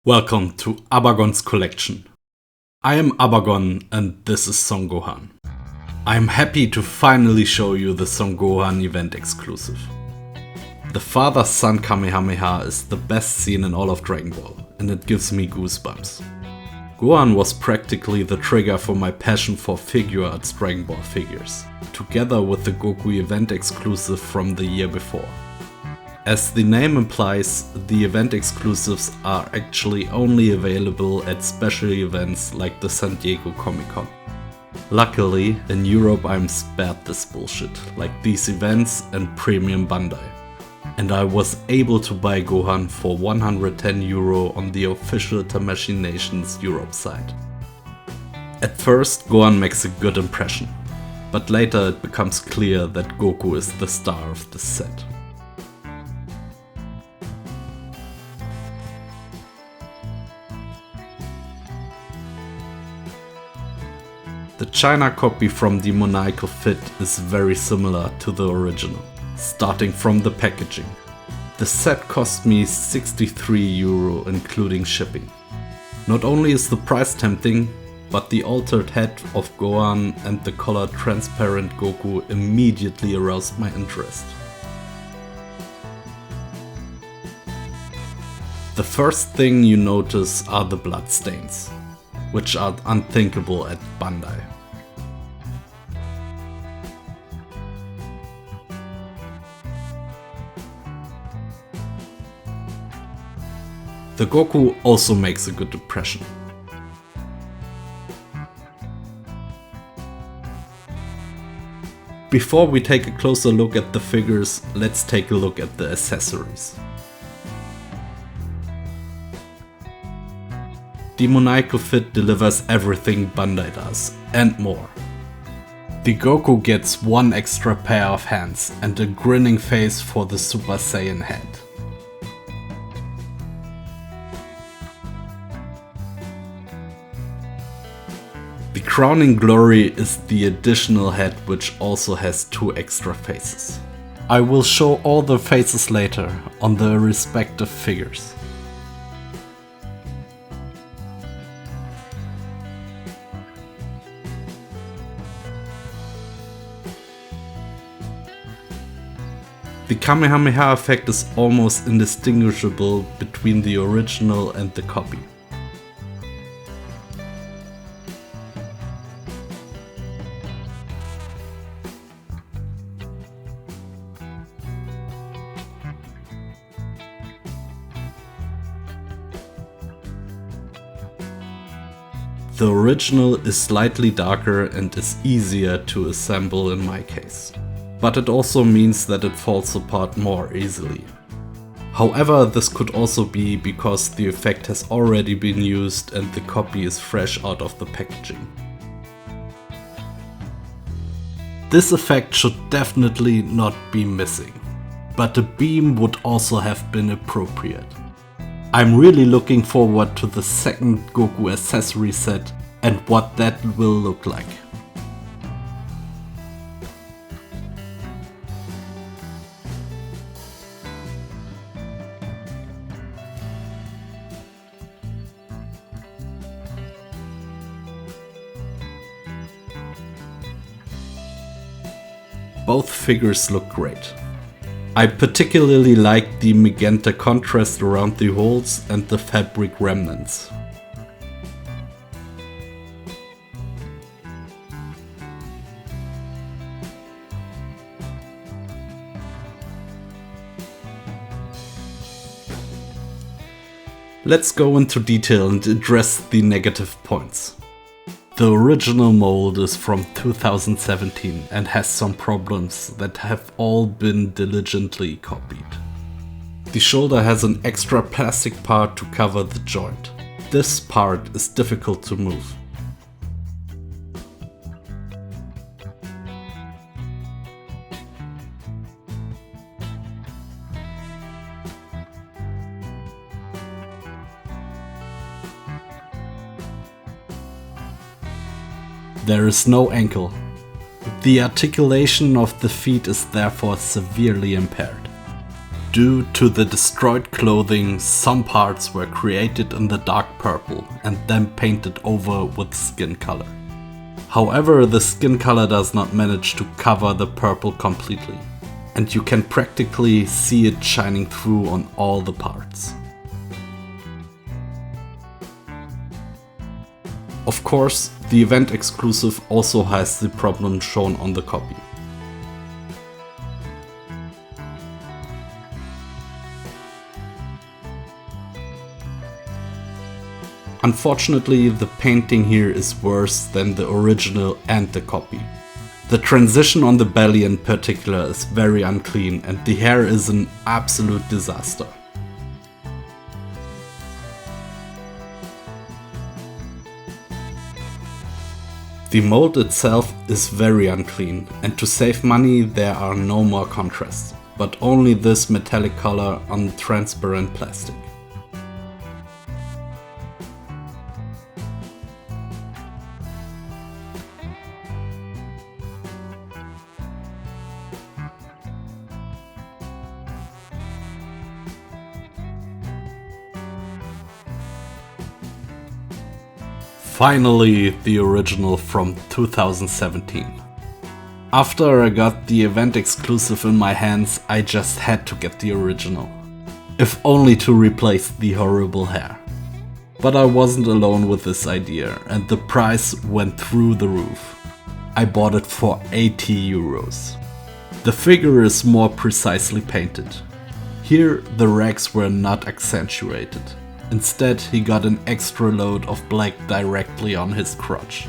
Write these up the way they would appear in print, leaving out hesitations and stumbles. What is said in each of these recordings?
Welcome to Abagone's collection. I am Abagone and this is Son Gohan. I am happy to finally show you the Son Gohan event exclusive. The father Son Kamehameha is the best scene in all of Dragon Ball and it gives me goosebumps. Gohan was practically the trigger for my passion for Figuarts Dragon Ball figures, together with the Goku event exclusive from the year before. As the name implies, the event exclusives are actually only available at special events like the San Diego Comic-Con. Luckily, in Europe I'm spared this bullshit, like these events and Premium Bandai. And I was able to buy Gohan for €110 on the official Tamashii Nations Europe site. At first, Gohan makes a good impression, but later it becomes clear that Goku is the star of the set. The China copy from Demoniacal Fit is very similar to the original, starting from the packaging. The set cost me €63 including shipping. Not only is the price tempting, but the altered head of Gohan and the colored transparent Goku immediately aroused my interest. The first thing you notice are the bloodstains, which are unthinkable at Bandai. The Goku also makes a good impression. Before we take a closer look at the figures, let's take a look at the accessories. Demoniacal Fit delivers everything Bandai does, and more. The Goku gets one extra pair of hands and a grinning face for the Super Saiyan head. The crowning glory is the additional head, which also has two extra faces. I will show all the faces later on the respective figures. The Kamehameha effect is almost indistinguishable between the original and the copy. The original is slightly darker and is easier to assemble in my case, but it also means that it falls apart more easily. However, this could also be because the effect has already been used and the copy is fresh out of the packaging. This effect should definitely not be missing, but a beam would also have been appropriate. I'm really looking forward to the second Goku accessory set and what that will look like. Both figures look great. I particularly like the magenta contrast around the holes and the fabric remnants. Let's go into detail and address the negative points. The original mold is from 2017 and has some problems that have all been diligently copied. The shoulder has an extra plastic part to cover the joint. This part is difficult to move. There is no ankle. The articulation of the feet is therefore severely impaired. Due to the destroyed clothing, some parts were created in the dark purple and then painted over with skin color. However, the skin color does not manage to cover the purple completely, and you can practically see it shining through on all the parts. Of course, the event exclusive also has the problem shown on the copy. Unfortunately, the painting here is worse than the original and the copy. The transition on the belly in particular is very unclean and the hair is an absolute disaster. The mold itself is very unclean, and to save money there are no more contrasts, but only this metallic color on transparent plastic. Finally, the original from 2017. After I got the event exclusive in my hands, I just had to get the original. If only to replace the horrible hair. But I wasn't alone with this idea, and the price went through the roof. I bought it for 80 euros. The figure is more precisely painted. Here the rags were not accentuated. Instead, he got an extra load of black directly on his crotch.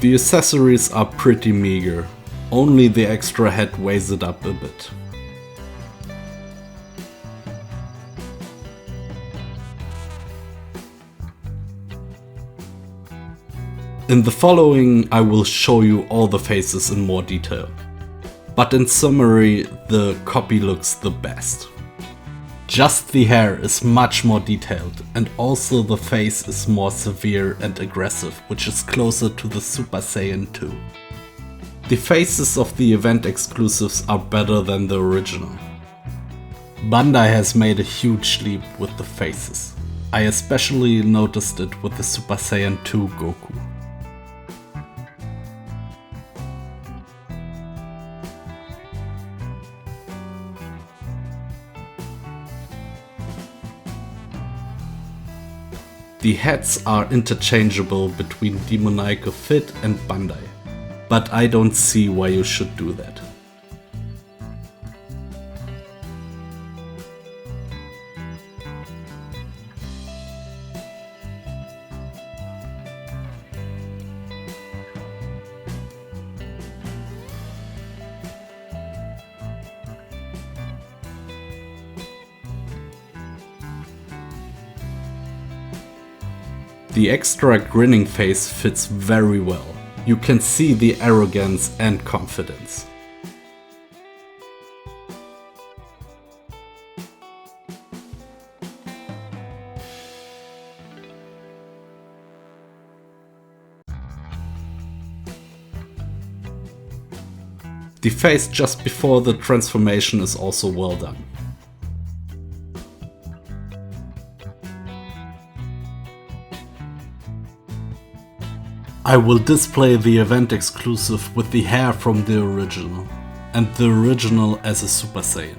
The accessories are pretty meager, only the extra head weighs it up a bit. In the following I will show you all the faces in more detail, but in summary the copy looks the best. Just the hair is much more detailed and also the face is more severe and aggressive, which is closer to the Super Saiyan 2. The faces of the event exclusives are better than the original. Bandai has made a huge leap with the faces. I especially noticed it with the Super Saiyan 2 Goku. The heads are interchangeable between Demoniacal Fit and Bandai, but I don't see why you should do that. The extra grinning face fits very well. You can see the arrogance and confidence. The face just before the transformation is also well done. I will display the event exclusive with the hair from the original, and the original as a Super Saiyan.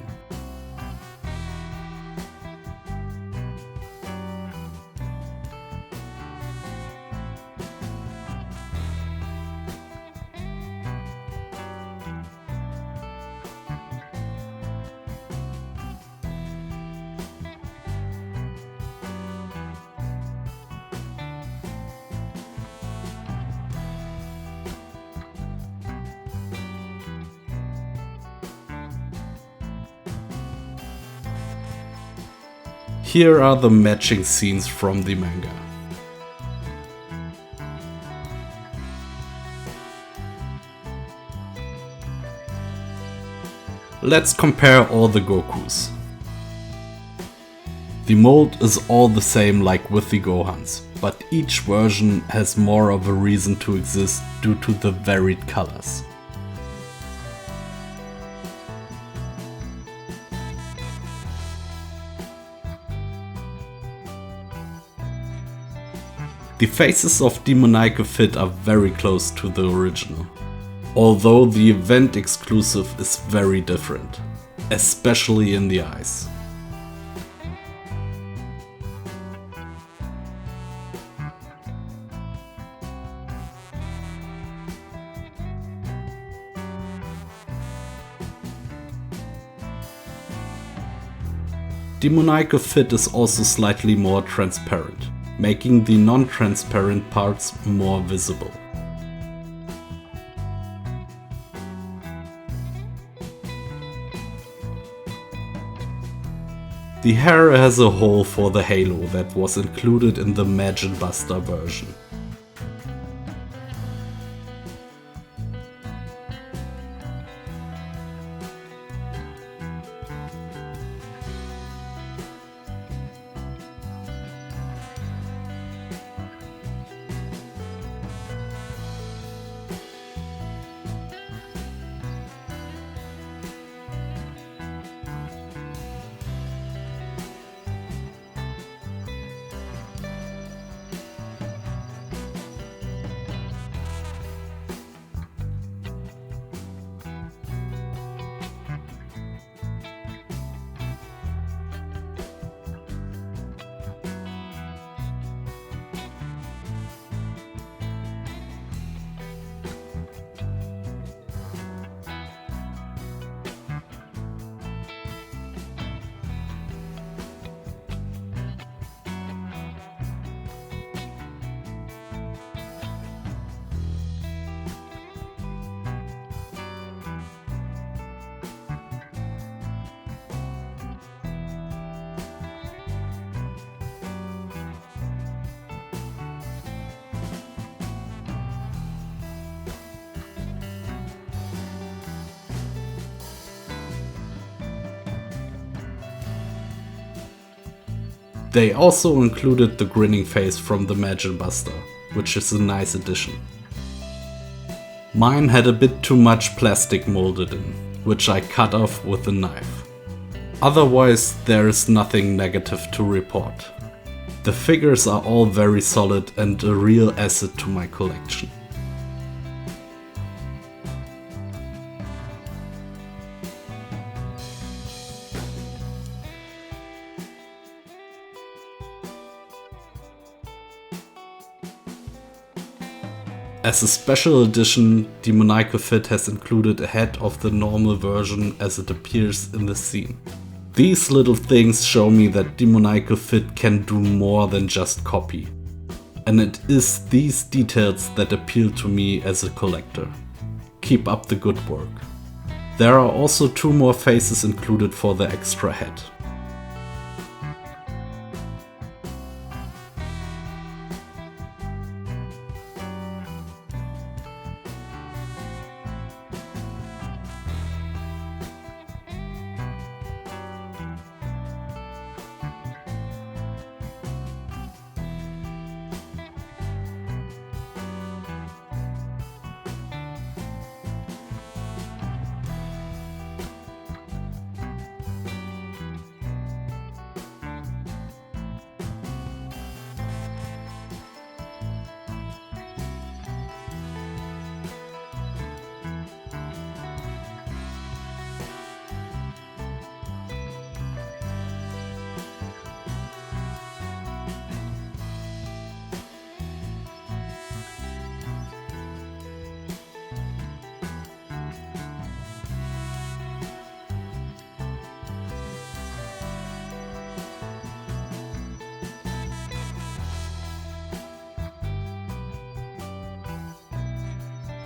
Here are the matching scenes from the manga. Let's compare all the Gokus. The mold is all the same like with the Gohans, but each version has more of a reason to exist due to the varied colors. The faces of Demoniacal Fit are very close to the original, although the event exclusive is very different, especially in the eyes. Demoniacal Fit is also slightly more transparent, making the non-transparent parts more visible. The hair has a hole for the halo that was included in the Magic Buster version. They also included the grinning face from the Magic Buster, which is a nice addition. Mine had a bit too much plastic molded in, which I cut off with a knife. Otherwise, there is nothing negative to report. The figures are all very solid and a real asset to my collection. As a special edition, Demoniacal Fit has included a head of the normal version as it appears in the scene. These little things show me that Demoniacal Fit can do more than just copy. And it is these details that appeal to me as a collector. Keep up the good work. There are also 2 more faces included for the extra head.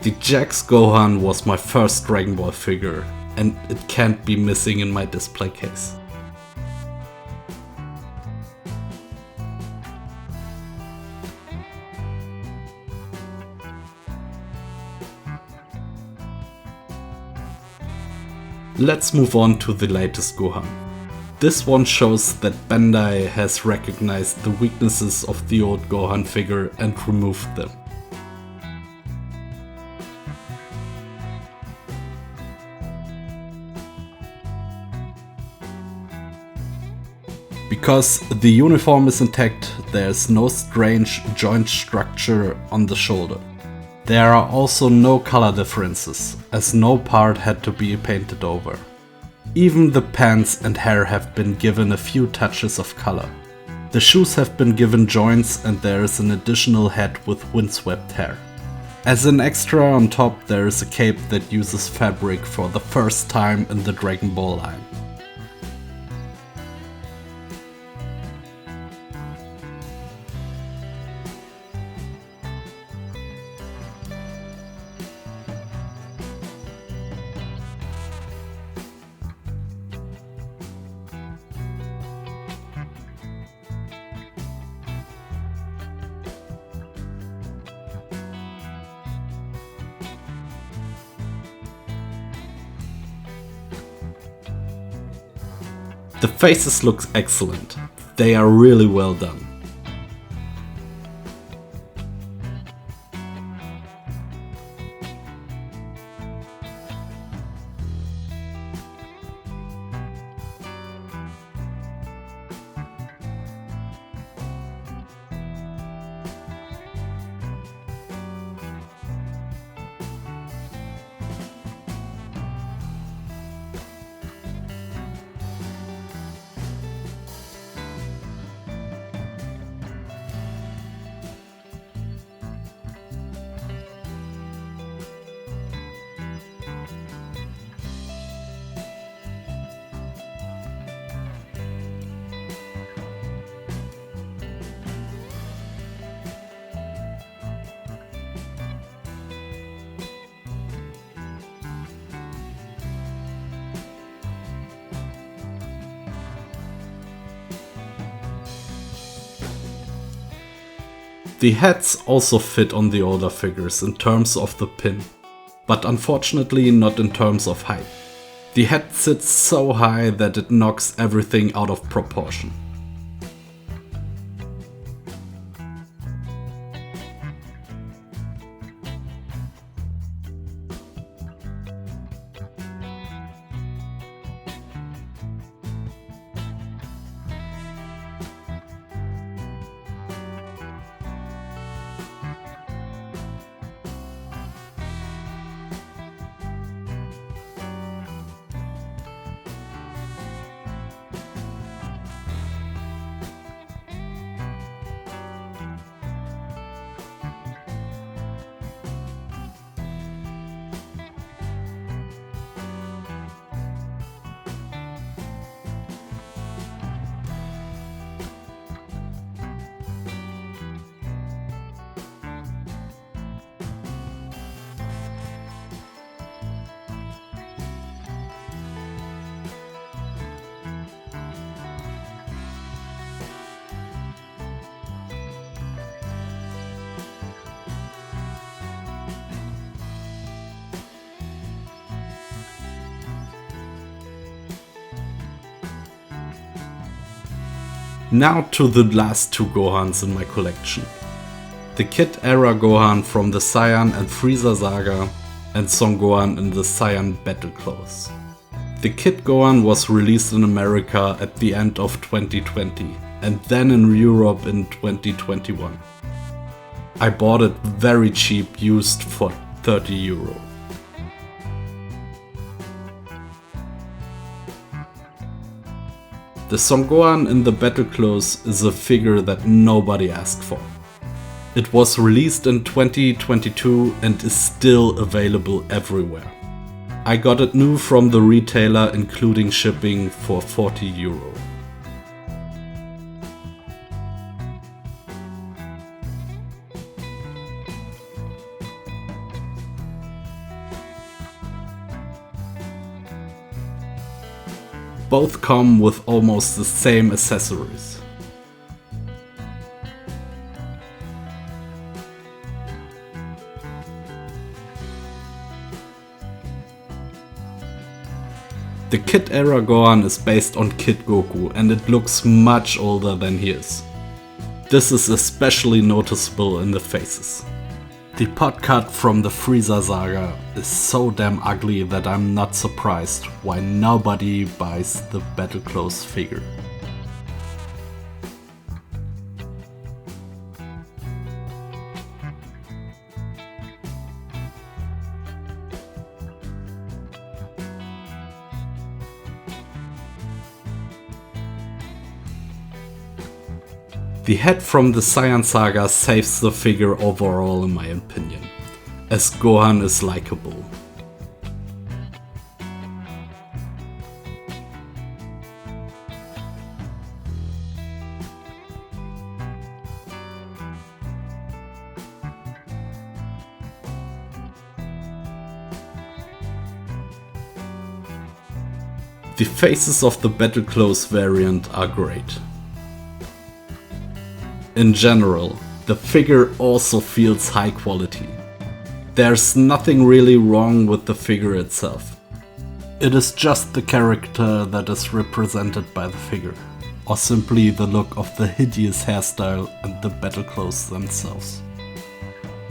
The Jax Gohan was my first Dragon Ball figure, and it can't be missing in my display case. Let's move on to the latest Gohan. This one shows that Bandai has recognized the weaknesses of the old Gohan figure and removed them. Because the uniform is intact, there is no strange joint structure on the shoulder. There are also no color differences, as no part had to be painted over. Even the pants and hair have been given a few touches of color. The shoes have been given joints and there is an additional head with windswept hair. As an extra on top, there is a cape that uses fabric for the first time in the Dragon Ball line. The faces look excellent. They are really well done. The heads also fit on the older figures in terms of the pin, but unfortunately not in terms of height. The head sits so high that it knocks everything out of proportion. Now to the last two Gohans in my collection. The Kid era Gohan from the Saiyan and Frieza saga and Son Gohan in the Saiyan battle clothes. The Kid Gohan was released in America at the end of 2020 and then in Europe in 2021. I bought it very cheap used for €30. The Son Gohan in the battle clothes is a figure that nobody asked for. It was released in 2022 and is still available everywhere. I got it new from the retailer including shipping for €40. Both come with almost the same accessories. The Kid era Gohan is based on Kid Goku and it looks much older than he is. This is especially noticeable in the faces. The pot cut from the Frieza saga is so damn ugly that I'm not surprised why nobody buys the Battle Clothes figure. The head from the Saiyan saga saves the figure overall in my opinion, as Gohan is likable. The faces of the Battle Clothes variant are great. In general, the figure also feels high quality. There's nothing really wrong with the figure itself. It is just the character that is represented by the figure, or simply the look of the hideous hairstyle and the Battle Clothes themselves.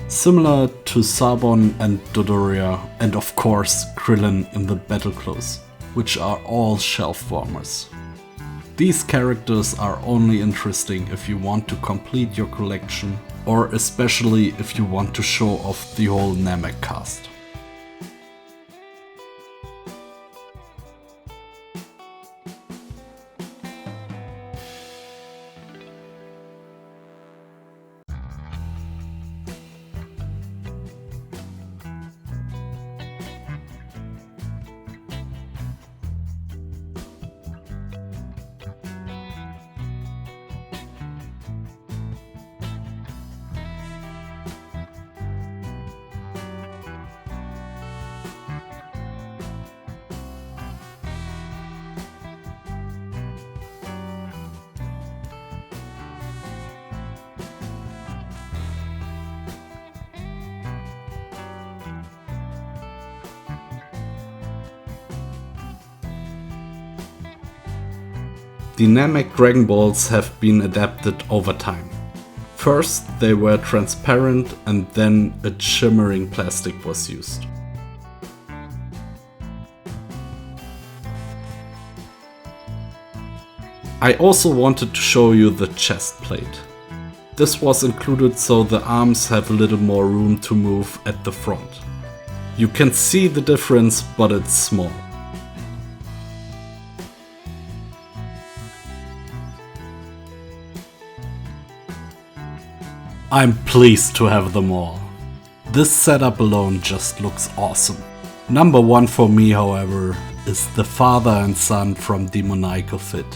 Similar to Sabon and Dodoria, and of course Krillin in the Battle Clothes, which are all shelf warmers. These characters are only interesting if you want to complete your collection, or especially if you want to show off the whole Namek cast. The Namek Dragonballs have been adapted over time. First they were transparent and then a shimmering plastic was used. I also wanted to show you the chest plate. This was included so the arms have a little more room to move at the front. You can see the difference, but it's small. I'm pleased to have them all. This setup alone just looks awesome. Number one for me, however, is the father and son from Demoniacal Fit.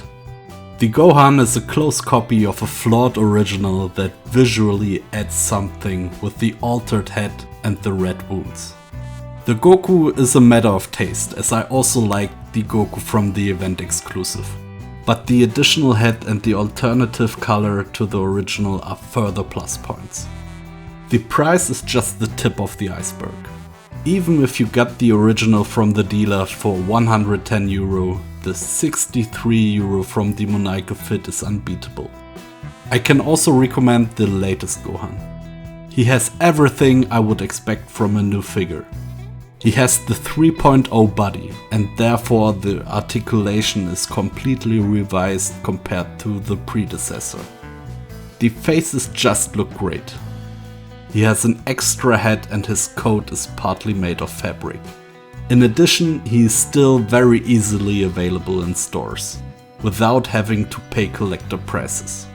The Gohan is a close copy of a flawed original that visually adds something with the altered head and the red wounds. The Goku is a matter of taste, as I also like the Goku from the event exclusive. But the additional head and the alternative color to the original are further plus points. The price is just the tip of the iceberg. Even if you got the original from the dealer for 110 euro, the 63 euro from Demoniacal Fit is unbeatable. I can also recommend the latest Gohan. He has everything I would expect from a new figure. He has the 3.0 body, and therefore the articulation is completely revised compared to the predecessor. The faces just look great. He has an extra head and his coat is partly made of fabric. In addition, he is still very easily available in stores, without having to pay collector prices.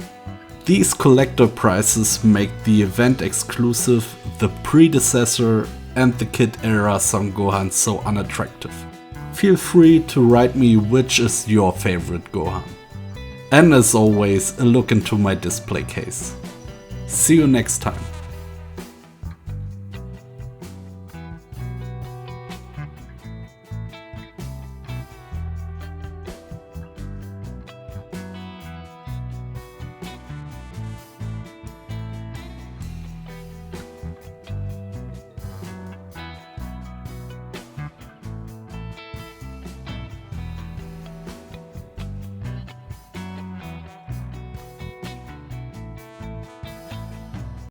These collector prices make the event exclusive, the predecessor and the Kid era Son Gohan so unattractive. Feel free to write me which is your favorite Gohan. And as always, a look into my display case. See you next time.